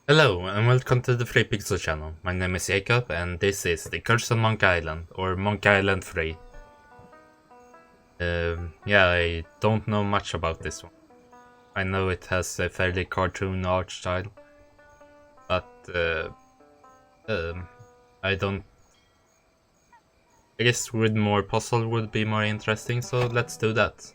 Hello and welcome to the Free Pixel channel. My name is Jacob and this is The Curse of Monk Island, or Monk Island 3. Yeah, I don't know much about this one. I know it has a fairly cartoon art style, but I don't... I guess with more puzzle would be more interesting, so let's do that.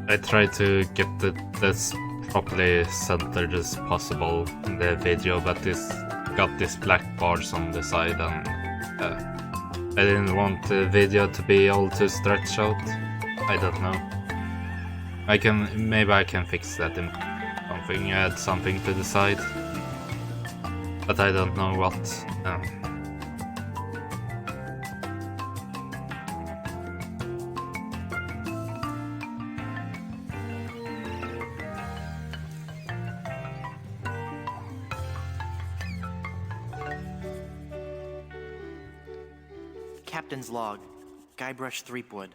I try to get this properly centered as possible in the video, but this got these black bars on the side and I didn't want the video to be all too stretched out. I don't know. Maybe I can fix that in something, add something to the side. But I don't know what. Captain's log. Guybrush Threepwood.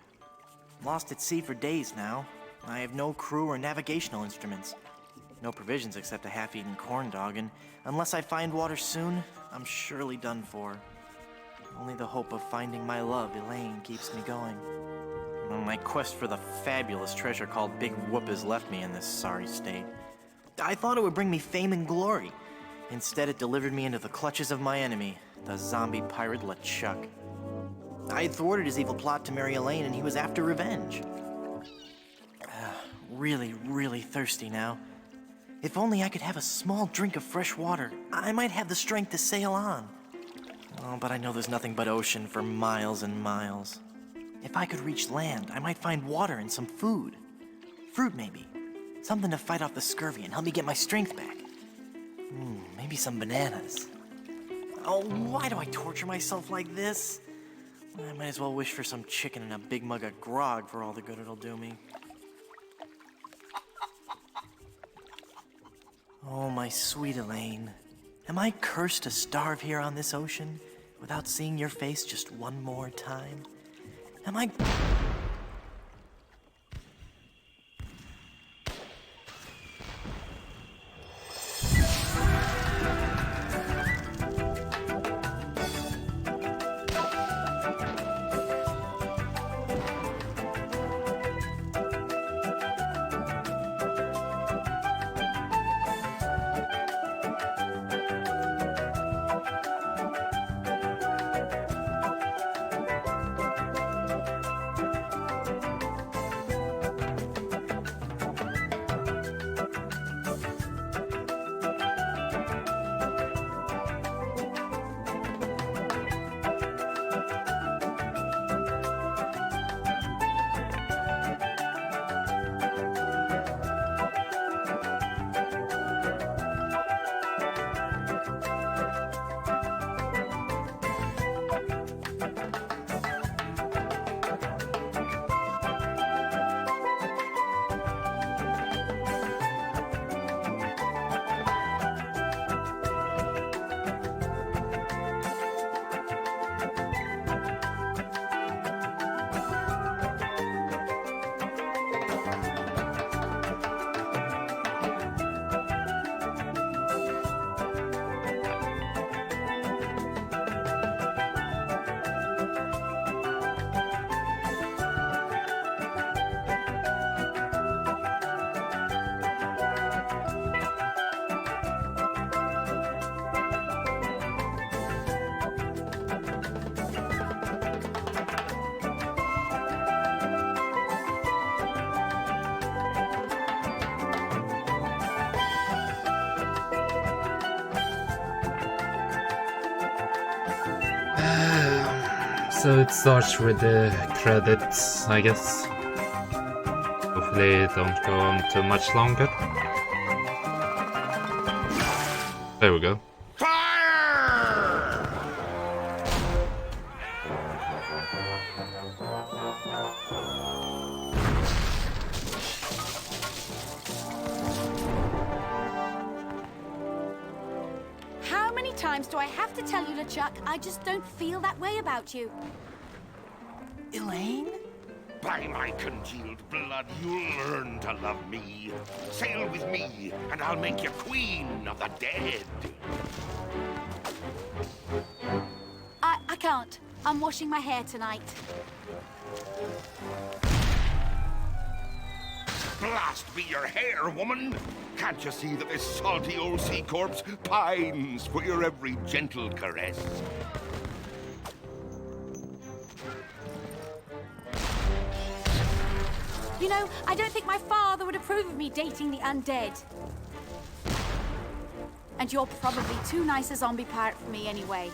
Lost at sea for days now. I have no crew or navigational instruments. No provisions except a half-eaten corn dog, and unless I find water soon, I'm surely done for. Only the hope of finding my love, Elaine, keeps me going. My quest for the fabulous treasure called Big Whoop has left me in this sorry state. I thought it would bring me fame and glory. Instead, it delivered me into the clutches of my enemy, the zombie pirate LeChuck. I had thwarted his evil plot to marry Elaine, and he was after revenge. Really thirsty now. If only I could have a small drink of fresh water, I might have the strength to sail on. Oh, but I know there's nothing but ocean for miles and miles. If I could reach land, I might find water and some food. Fruit, maybe. Something to fight off the scurvy and help me get my strength back. Maybe some bananas. Oh, why do I torture myself like this? I might as well wish for some chicken and a big mug of grog for all the good it'll do me. Oh, my sweet Elaine. Am I cursed to starve here on this ocean without seeing your face just one more time? Am I... So it starts with the credits, I guess. Hopefully it don't go on too much longer. There we go. Fire! How many times do I have to tell you, LeChuck? I just don't feel that way about you. Elaine? By my congealed blood, you'll learn to love me. Sail with me, and I'll make you queen of the dead. I can't. I'm washing my hair tonight. Blast be your hair, woman! Can't you see that this salty old sea corpse pines for your every gentle caress? You know, I don't think my father would approve of me dating the undead. And you're probably too nice a zombie pirate for me anyway.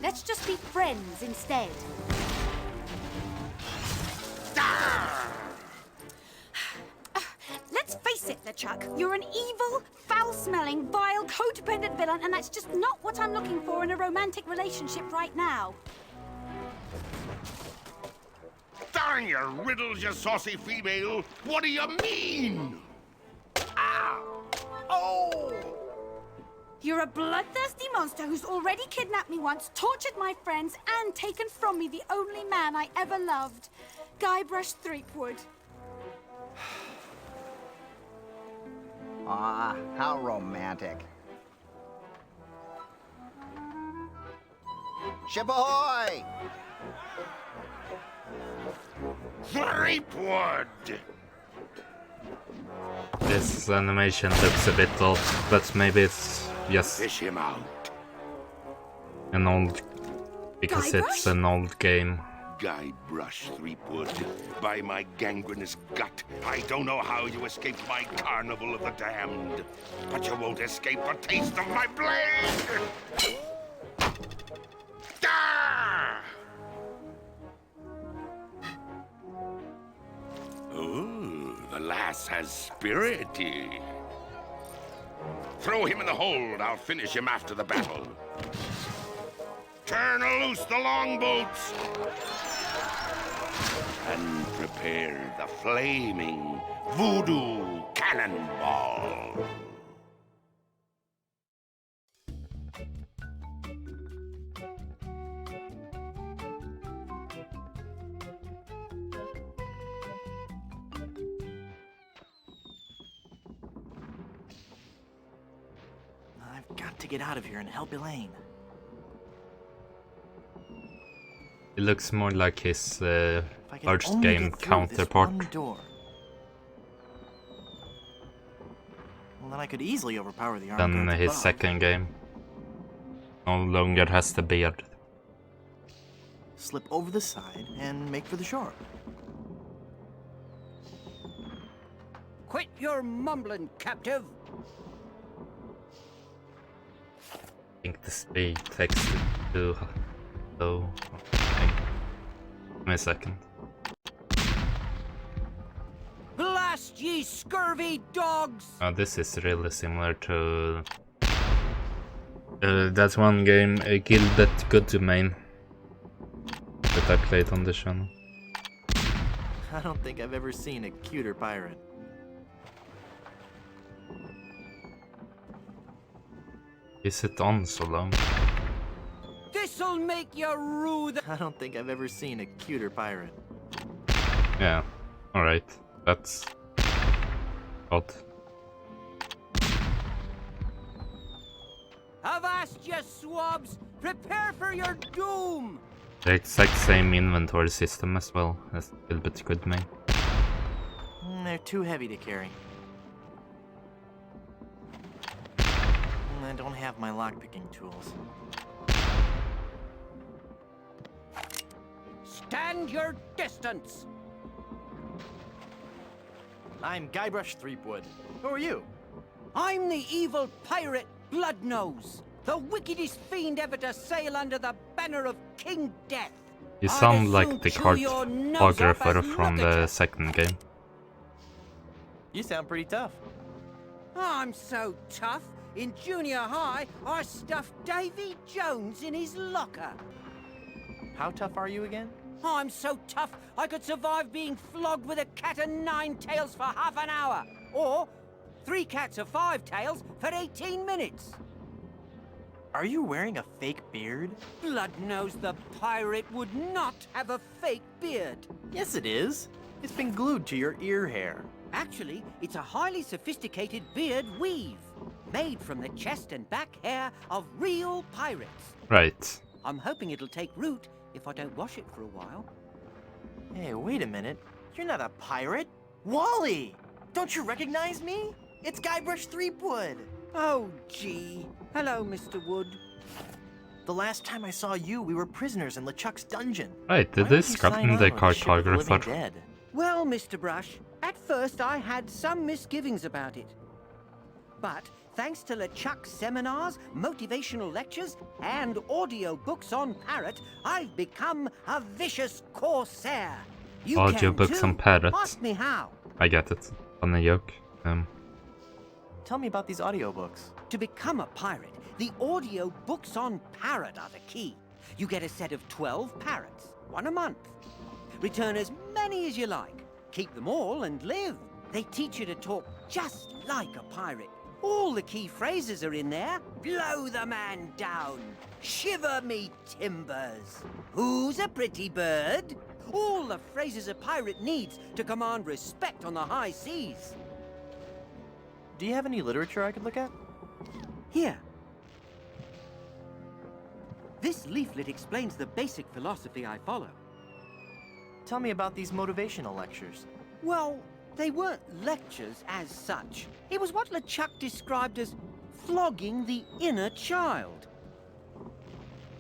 Let's just be friends instead. Let's face it, LeChuck. You're an evil, foul-smelling, vile, codependent villain, and that's just not what I'm looking for in a romantic relationship right now. Darn your riddles, you saucy female! What do you mean? Ah! Oh! You're a bloodthirsty monster who's already kidnapped me once, tortured my friends, and taken from me the only man I ever loved. Guybrush Threepwood. Ah, how romantic. Ship ahoy! Threepwood! This animation looks a bit off, but maybe it's just Fish him out. an old... because it's an old game. Guybrush Threepwood, by my gangrenous gut, I don't know how you escaped my carnival of the damned, but you won't escape a taste of my blade! Ah! Ooh, the lass has spirity. Throw him in the hold. I'll finish him after the battle. Turn loose the longboats and prepare the flaming voodoo cannonball. I've got to get out of here and help Elaine. It looks more like his If I could first only game get through this counterpart. one door. Well, then I could easily overpower the armed Than guards his above. second game. No longer has the beard. Slip over the side and make for the shore. Quit your mumbling, captive. I think the speed takes it too low. Give me a second. Blast ye scurvy dogs! This is really similar to that one game, Gilded Good Domain, that I played on the channel. I don't think I've ever seen a cuter pirate. Is it on so long? This'll make you rue the... I don't think I've ever seen a cuter pirate. Yeah, alright, that's odd. Avast, ye swabs! Prepare for your doom! The exact same inventory system as well as Gilded Good Domain. They're too heavy to carry. I don't have my lockpicking tools. Stand your distance! I'm Guybrush Threepwood. Who are you? I'm the evil pirate Bloodnose. The wickedest fiend ever to sail under the banner of King Death. You I'd sound as like soon the chew your nose off cartographer as from look at the you. second game. You sound pretty tough. I'm so tough. In junior high, I stuffed Davy Jones in his locker. How tough are you again? I'm so tough, I could survive being flogged with a cat o' nine tails for half an hour. Or 3 cats of 5 tails for 18 minutes. Are you wearing a fake beard? Blood knows the pirate would not have a fake beard. Yes, it is. It's been glued to your ear hair. Actually, it's a highly sophisticated beard weave, made from the chest and back hair of real pirates. Right. I'm hoping it'll take root if I don't wash it for a while. Hey, wait a minute. You're not a pirate. Wally! Don't you recognize me? It's Guybrush Threepwood. Oh, gee. Hello, Mr. Wood. The last time I saw you, we were prisoners in LeChuck's dungeon. Right, Why did would this you scrap sign in the on with a ship of the living cartographer? dead? Well, Mr. Brush, at first I had some misgivings about it. But thanks to LeChuck's seminars, motivational lectures, and audio books on Parrot, I've become a vicious corsair. You Audio can books too. on Parrot. Ask me how. I get it. Funny joke. Tell me about these audiobooks. To become a pirate, the audio books on Parrot are the key. You get a set of 12 parrots, 1 a month. Return as many as you like. Keep them all and live. They teach you to talk just like a pirate. All the key phrases are in there. Blow the man down. Shiver me timbers. Who's a pretty bird? All the phrases a pirate needs to command respect on the high seas. Do you have any literature I could look at? Here. This leaflet explains the basic philosophy I follow. Tell me about these motivational lectures. Well, they weren't lectures as such. It was what LeChuck described as flogging the inner child.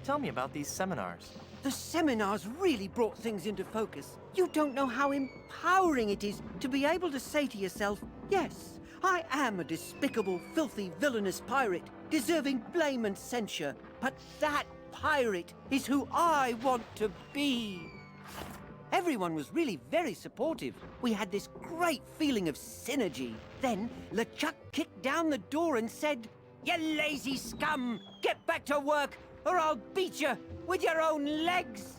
Tell me about these seminars. The seminars really brought things into focus. You don't know how empowering it is to be able to say to yourself, yes, I am a despicable, filthy, villainous pirate, deserving blame and censure, but that pirate is who I want to be. Everyone was really very supportive. We had this great feeling of synergy. Then LeChuck kicked down the door and said, "You lazy scum! Get back to work, or I'll beat you with your own legs!"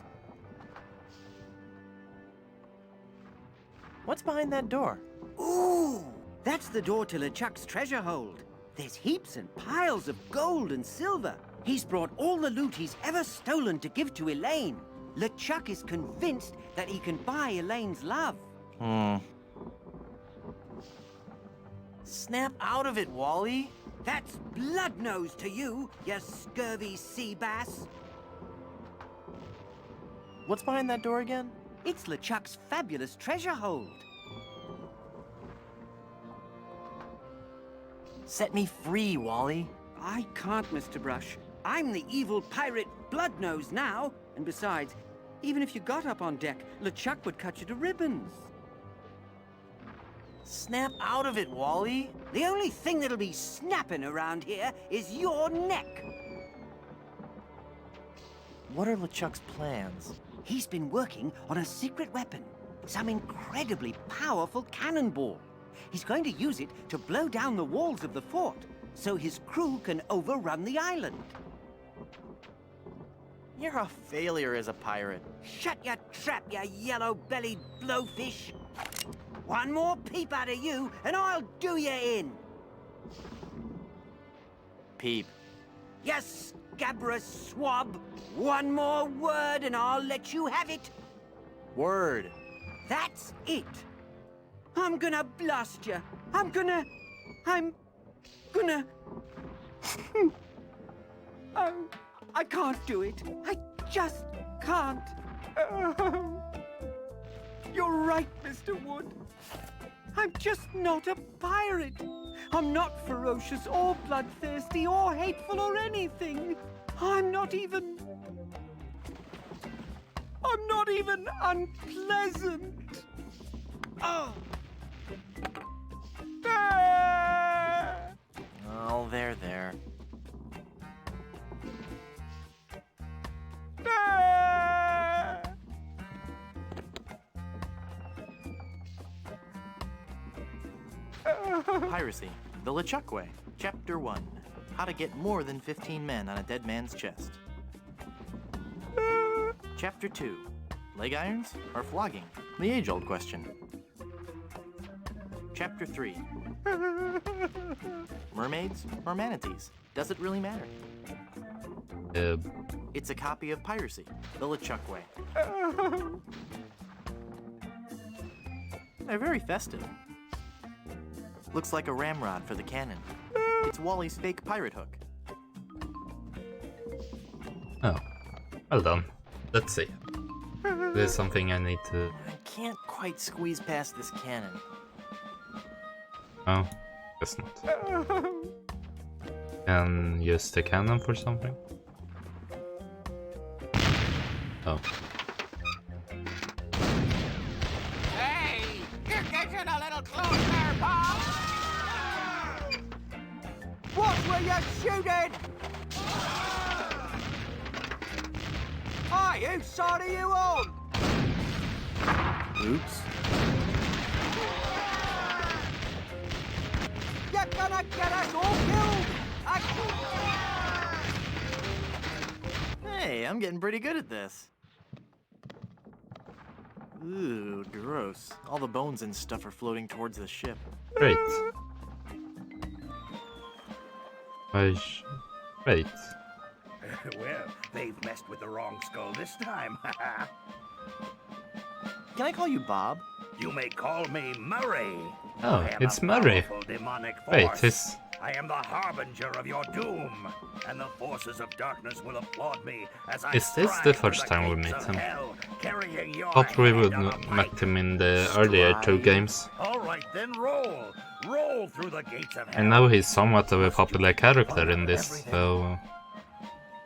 What's behind that door? Ooh! That's the door to LeChuck's treasure hold. There's heaps and piles of gold and silver. He's brought all the loot he's ever stolen to give to Elaine. LeChuck is convinced that he can buy Elaine's love. Snap out of it, Wally. That's blood nose to you, you scurvy sea bass. What's behind that door again? It's LeChuck's fabulous treasure hold. Set me free, Wally. I can't, Mr. Brush. I'm the evil pirate Bloodnose now. And besides, even if you got up on deck, LeChuck would cut you to ribbons. Snap out of it, Wally. The only thing that'll be snapping around here is your neck. What are LeChuck's plans? He's been working on a secret weapon, some incredibly powerful cannonball. He's going to use it to blow down the walls of the fort, so his crew can overrun the island. You're a failure as a pirate. Shut your trap, you yellow-bellied blowfish! One more peep out of you, and I'll do you in! Peep. Yes, Gabra swab! One more word and I'll let you have it! Word. That's it! I'm gonna blast you! I'm gonna... Oh, I can't do it. I just can't. Oh. You're right, Mr. Wood. I'm just not a pirate. I'm not ferocious or bloodthirsty or hateful or anything. I'm not even unpleasant. Oh. Ah! Oh, there. Piracy, the LeChuck Way. Chapter 1. How to get more than 15 men on a dead man's chest. Chapter 2. Leg irons or flogging? The age-old question. Chapter 3. Mermaids or manatees? Does it really matter? It's a copy of Piracy, the LeChuck Way. They're very festive. Looks like a ramrod for the cannon. It's Wally's fake pirate hook. Oh, well done. Let's see. There's something I need to... I can't quite squeeze past this cannon. Oh, guess not. Can use the cannon for something? Oh. Hey, you're getting a little closer, Bob. What were you shooting? Hi, whose side are you on? Oops. You're gonna get us all killed! Hey, I'm getting pretty good at this. Ooh, gross. All the bones and stuff are floating towards the ship. Great. Wait. Well, they've messed with the wrong skull this time. Can I call you Bob? You may call me Murray. Oh, I am it's a Murray. powerful demonic Wait, force. his... I am the harbinger of your doom, and the forces of darkness will applaud me as I Is this stride the through first the time we gates meet of him? hell, carrying your Thought we head would on a met pike. him in the earlier two games. All right, then roll through the gates of hell. And now he's somewhat of a popular character in this, so...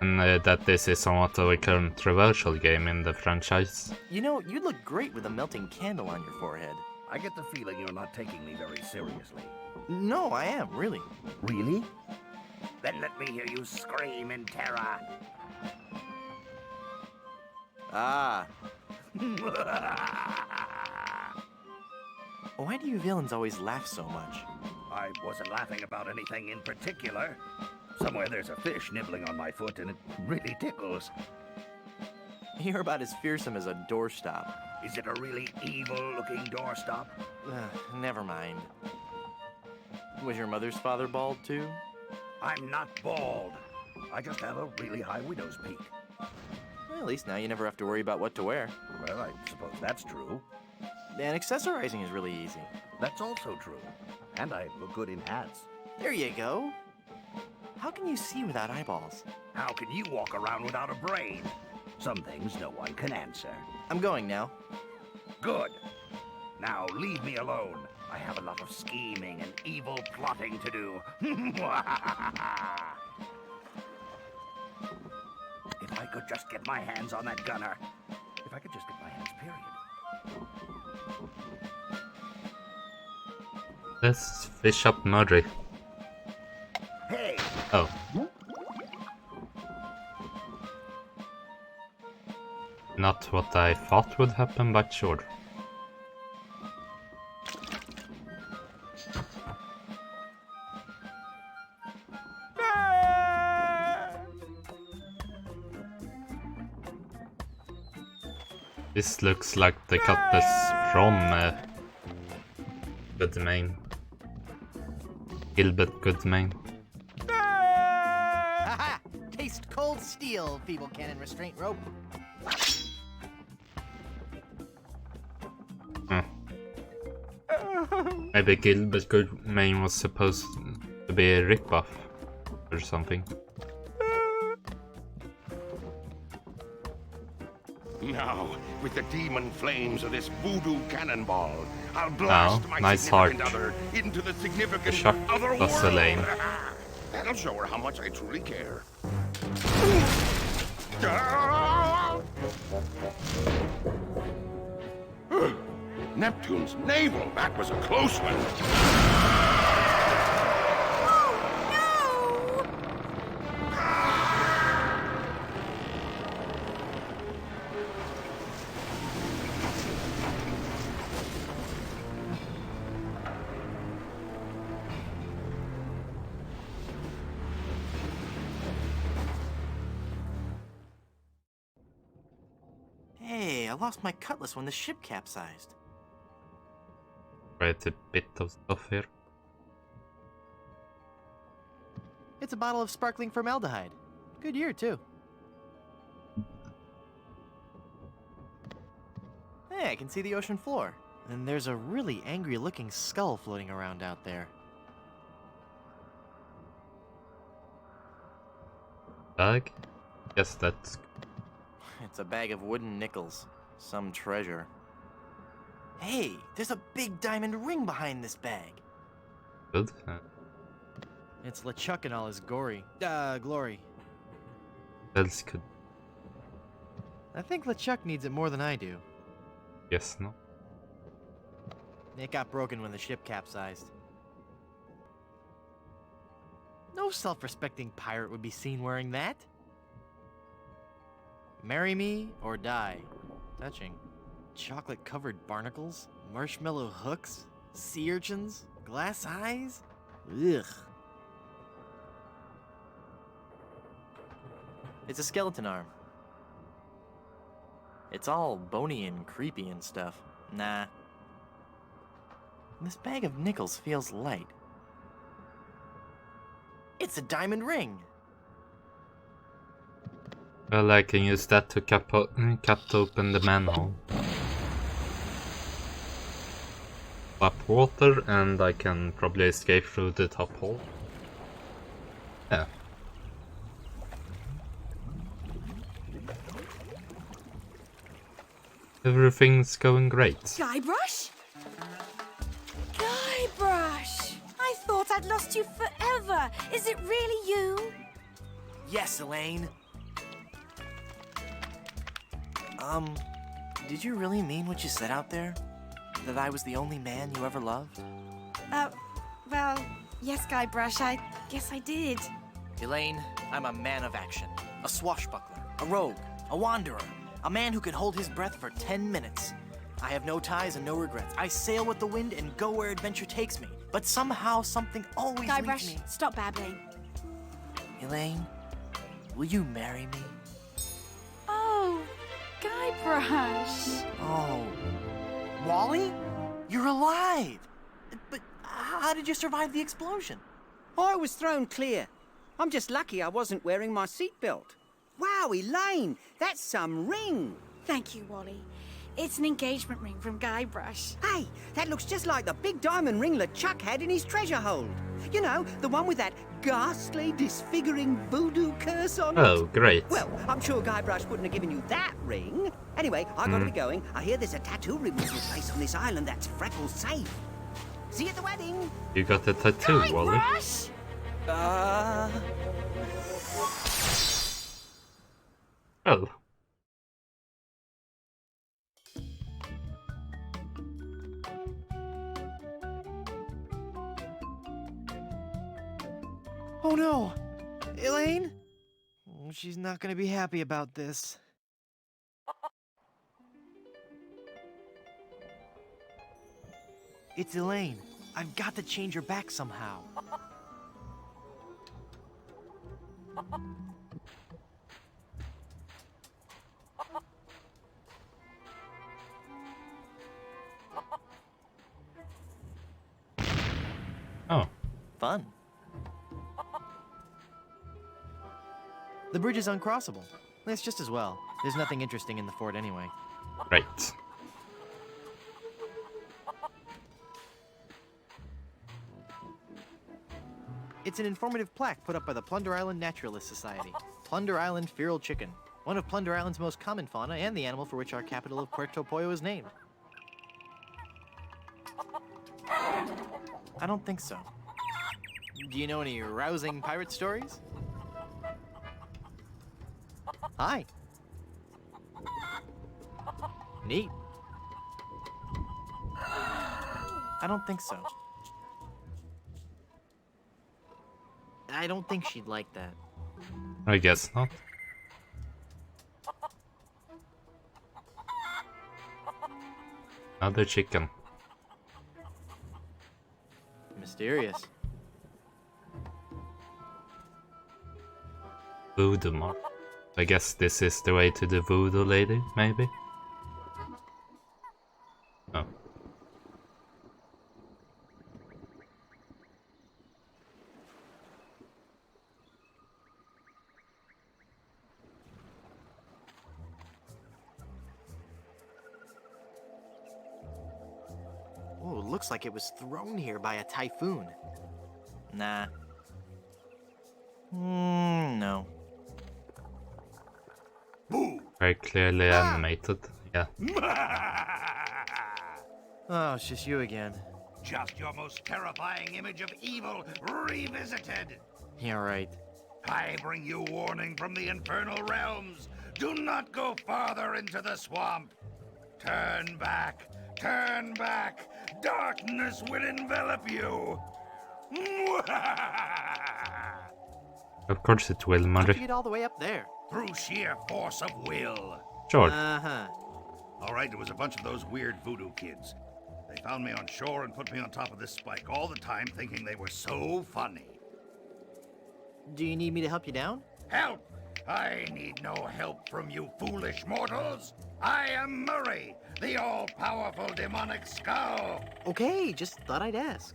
And that this is somewhat of a controversial game in the franchise. You know, you'd look great with a melting candle on your forehead. I get the feeling you're not taking me very seriously. No, I am, really. Really? Then let me hear you scream in terror. Ah. Why do you villains always laugh so much? I wasn't laughing about anything in particular. Somewhere there's a fish nibbling on my foot and it really tickles. You're about as fearsome as a doorstop. Is it a really evil-looking doorstop? Never mind. Was your mother's father bald too? I'm not bald. I just have a really high widow's peak. Well, at least now you never have to worry about what to wear. Well, I suppose that's true. And accessorizing is really easy. That's also true. And I look good in hats. There you go. How can you see without eyeballs? How can you walk around without a brain? Some things no one can answer. I'm going now. Good. Now leave me alone. I have a lot of scheming and evil plotting to do. If I could just get my hands on that gunner. If I could just get my hands, period. Let's fish up Murray. Hey! Oh. Not what I thought would happen, but sure. This looks like they cut this from Goodmain. Gilbert Goodmain. Haha! Taste cold steel, feeble cannon restraint rope. Maybe Gilbert Goodmain was supposed to be a ripoff or something. Now, with the demon flames of this voodoo cannonball, I'll blast my nice significant heart. other into the significant Shot other plus world. Elaine. That'll show her how much I truly care. Neptune's navel, that was a close one. I lost my cutlass when the ship capsized. Quite a bit of stuff here. It's a bottle of sparkling formaldehyde. Good year, too. Hey, I can see the ocean floor. And there's a really angry-looking skull floating around out there. Bag? Guess that's It's a bag of wooden nickels. Some treasure. Hey, there's a big diamond ring behind this bag. good. It's LeChuck in all his glory. Else could I think LeChuck needs it more than I do. guess no. It got broken when the ship capsized. No self-respecting pirate would be seen wearing that. Marry me or die. Touching. Chocolate-covered barnacles, marshmallow hooks, sea urchins, glass eyes. Ugh. It's a skeleton arm. It's all bony and creepy and stuff. Nah. This bag of nickels feels light. It's a diamond ring! Well, I can use that to cut open the manhole. Tap water, and I can probably escape through the top hole. Yeah. Everything's going great. Guybrush? Guybrush! I thought I'd lost you forever. Is it really you? Yes, Elaine. Did you really mean what you said out there? That I was the only man you ever loved? Well, yes, Guybrush, I guess I did. Elaine, I'm a man of action. A swashbuckler, a rogue, a wanderer, a man who can hold his breath for 10 minutes. I have no ties and no regrets. I sail with the wind and go where adventure takes me. But somehow, something always leads Guybrush, me. stop babbling. Elaine, will you marry me? Oh, Guybrush. Oh, Wally? You're alive! But how did you survive the explosion? I was thrown clear. I'm just lucky I wasn't wearing my seatbelt. Wow, Elaine, that's some ring. Thank you, Wally. It's an engagement ring from Guybrush. Hey, that looks just like the big diamond ring LeChuck had in his treasure hold. You know, the one with that ghastly, disfiguring voodoo curse on it. Oh, great. Well, I'm sure Guybrush wouldn't have given you that ring. Anyway, I gotta be going. I hear there's a tattoo removal place on this island that's Freckles safe. See you at the wedding. You got a tattoo, Wally. Guybrush! Well, Oh no! Elaine? She's not gonna be happy about this. It's Elaine. I've got to change her back somehow. oh, Fun. The bridge is uncrossable. That's just as well. There's nothing interesting in the fort anyway. great. It's an informative plaque put up by the Plunder Island Naturalist Society. Plunder Island feral chicken. One of Plunder Island's most common fauna and the animal for which our capital of Puerto Pollo is named. I don't think so. Do you know any rousing pirate stories? Hi. Neat. I don't think so. I don't think she'd like that. I guess not. Another chicken. Mysterious. Voodoo mark. I guess this is the way to the voodoo lady, maybe? looks like it was thrown here by a typhoon. Nah. No. Boo! Very clearly animated. Yeah. Oh, it's just you again. Just your most terrifying image of evil revisited. Yeah, right. I bring you warning from the infernal realms. Do not go farther into the swamp. Turn back. Turn back. Darkness will envelop you. Of course it will, How'd Mother. you get all the way up there? Through sheer force of will. Sure. Uh-huh. All right, it was a bunch of those weird voodoo kids. They found me on shore and put me on top of this spike all the time, thinking they were so funny. Do you need me to help you down? Help! I need no help from you foolish mortals. I am Murray, the all-powerful demonic skull. Okay, just thought I'd ask.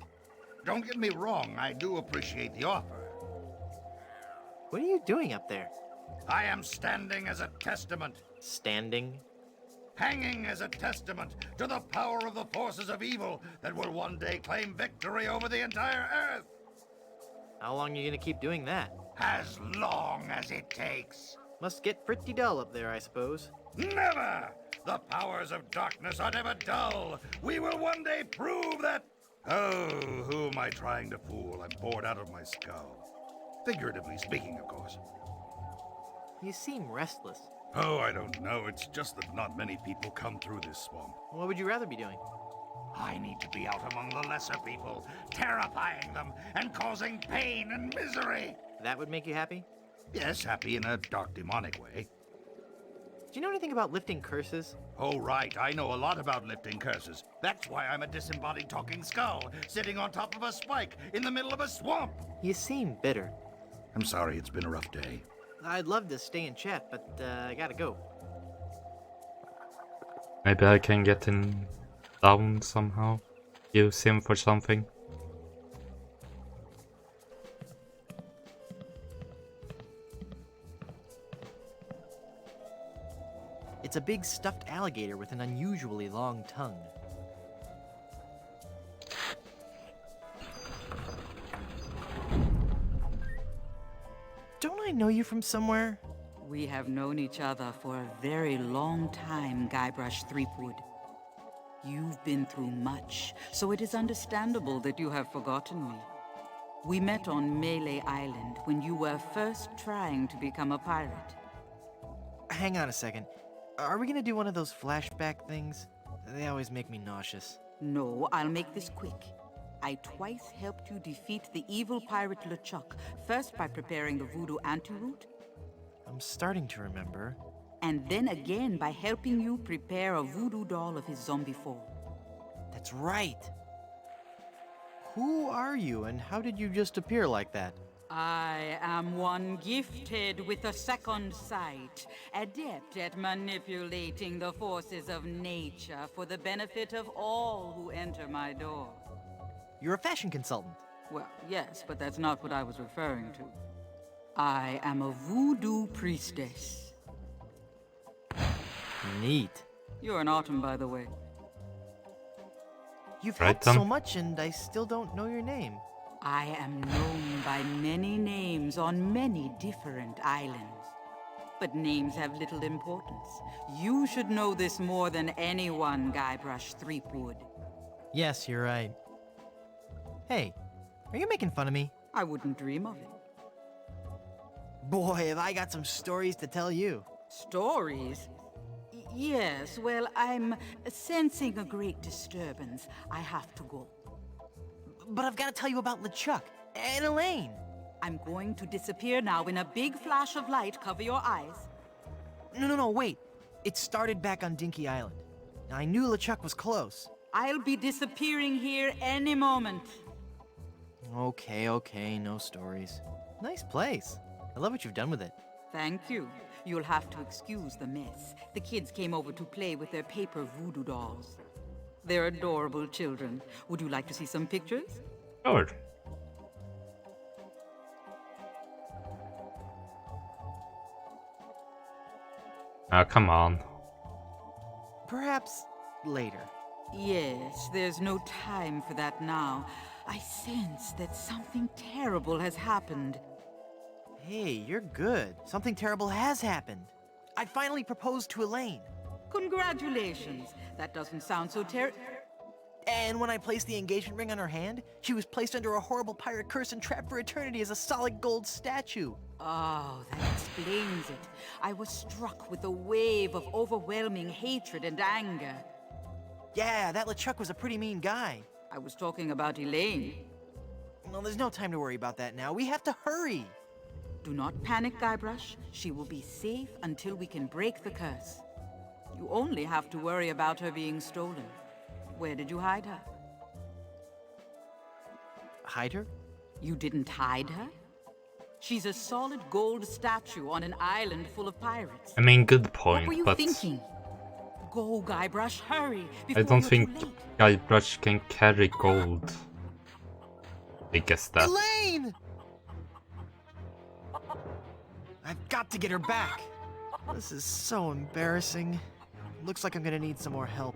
Don't get me wrong, I do appreciate the offer. What are you doing up there? I am standing as a testament, Standing? hanging as a testament to the power of the forces of evil that will one day claim victory over the entire Earth. How long are you gonna keep doing that? As long as it takes. Must get pretty dull up there, I suppose. Never! The powers of darkness are never dull. We will one day prove that... Oh, who am I trying to fool? I'm bored out of my skull. Figuratively speaking, of course. You seem restless. Oh, I don't know. It's just that not many people come through this swamp. What would you rather be doing? I need to be out among the lesser people, terrifying them and causing pain and misery. That would make you happy? Yes, happy in a dark, demonic way. Do you know anything about lifting curses? Oh, right. I know a lot about lifting curses. That's why I'm a disembodied talking skull, sitting on top of a spike in the middle of a swamp. You seem bitter. I'm sorry, it's been a rough day. I'd love to stay and chat, but I gotta go. Maybe I can get him down somehow. Use him for something. It's a big stuffed alligator with an unusually long tongue. Don't I know you from somewhere? We have known each other for a very long time, Guybrush Threepwood. You've been through much, so it is understandable that you have forgotten me. We met on Melee Island when you were first trying to become a pirate. Hang on a second. Are we gonna do one of those flashback things? They always make me nauseous. No, I'll make this quick. I twice helped you defeat the evil pirate LeChuck, first by preparing the voodoo antidote, I'm starting to remember. and then again by helping you prepare a voodoo doll of his zombie form. That's right. Who are you and how did you just appear like that? I am one gifted with a second sight, adept at manipulating the forces of nature for the benefit of all who enter my door. You're a fashion consultant. Well, yes, but that's not what I was referring to. I am a voodoo priestess. Neat. You're an autumn, by the way. You've Right, helped so Tom? much and I still don't know your name. I am known by many names on many different islands. But names have little importance. You should know this more than anyone, Guybrush Threepwood. Yes, you're right. Hey, are you making fun of me? I wouldn't dream of it. Boy, have I got some stories to tell you. Stories? Yes, well, I'm sensing a great disturbance. I have to go. But I've got to tell you about LeChuck and Elaine. I'm going to disappear now in a big flash of light. Cover your eyes. No, wait. It started back on Dinky Island. Now, I knew LeChuck was close. I'll be disappearing here any moment. Okay, no stories. Nice place. I love what you've done with it. Thank you. You'll have to excuse the mess. The kids came over to play with their paper voodoo dolls. They're adorable children. Would you like to see some pictures? Sure. Ah, come on. Perhaps later. Yes, there's no time for that now. I sense that something terrible has happened. Hey, you're good. Something terrible has happened. I finally proposed to Elaine. Congratulations. That doesn't sound so And when I placed the engagement ring on her hand, she was placed under a horrible pirate curse and trapped for eternity as a solid gold statue. Oh, that explains it. I was struck with a wave of overwhelming hatred and anger. Yeah, that LeChuck was a pretty mean guy. I was talking about Elaine. Well, there's no time to worry about that now. We have to hurry. Do not panic, Guybrush. She will be safe until we can break the curse. You only have to worry about her being stolen. Where did you hide her? Hide her? You didn't hide her? She's a solid gold statue on an island full of pirates. I mean, good What point, were you but thinking? Go, Guybrush, hurry! I Before don't you're think too late. Guybrush can carry gold. I guess that. Elaine! I've got to get her back. This is so embarrassing. Looks like I'm gonna need some more help.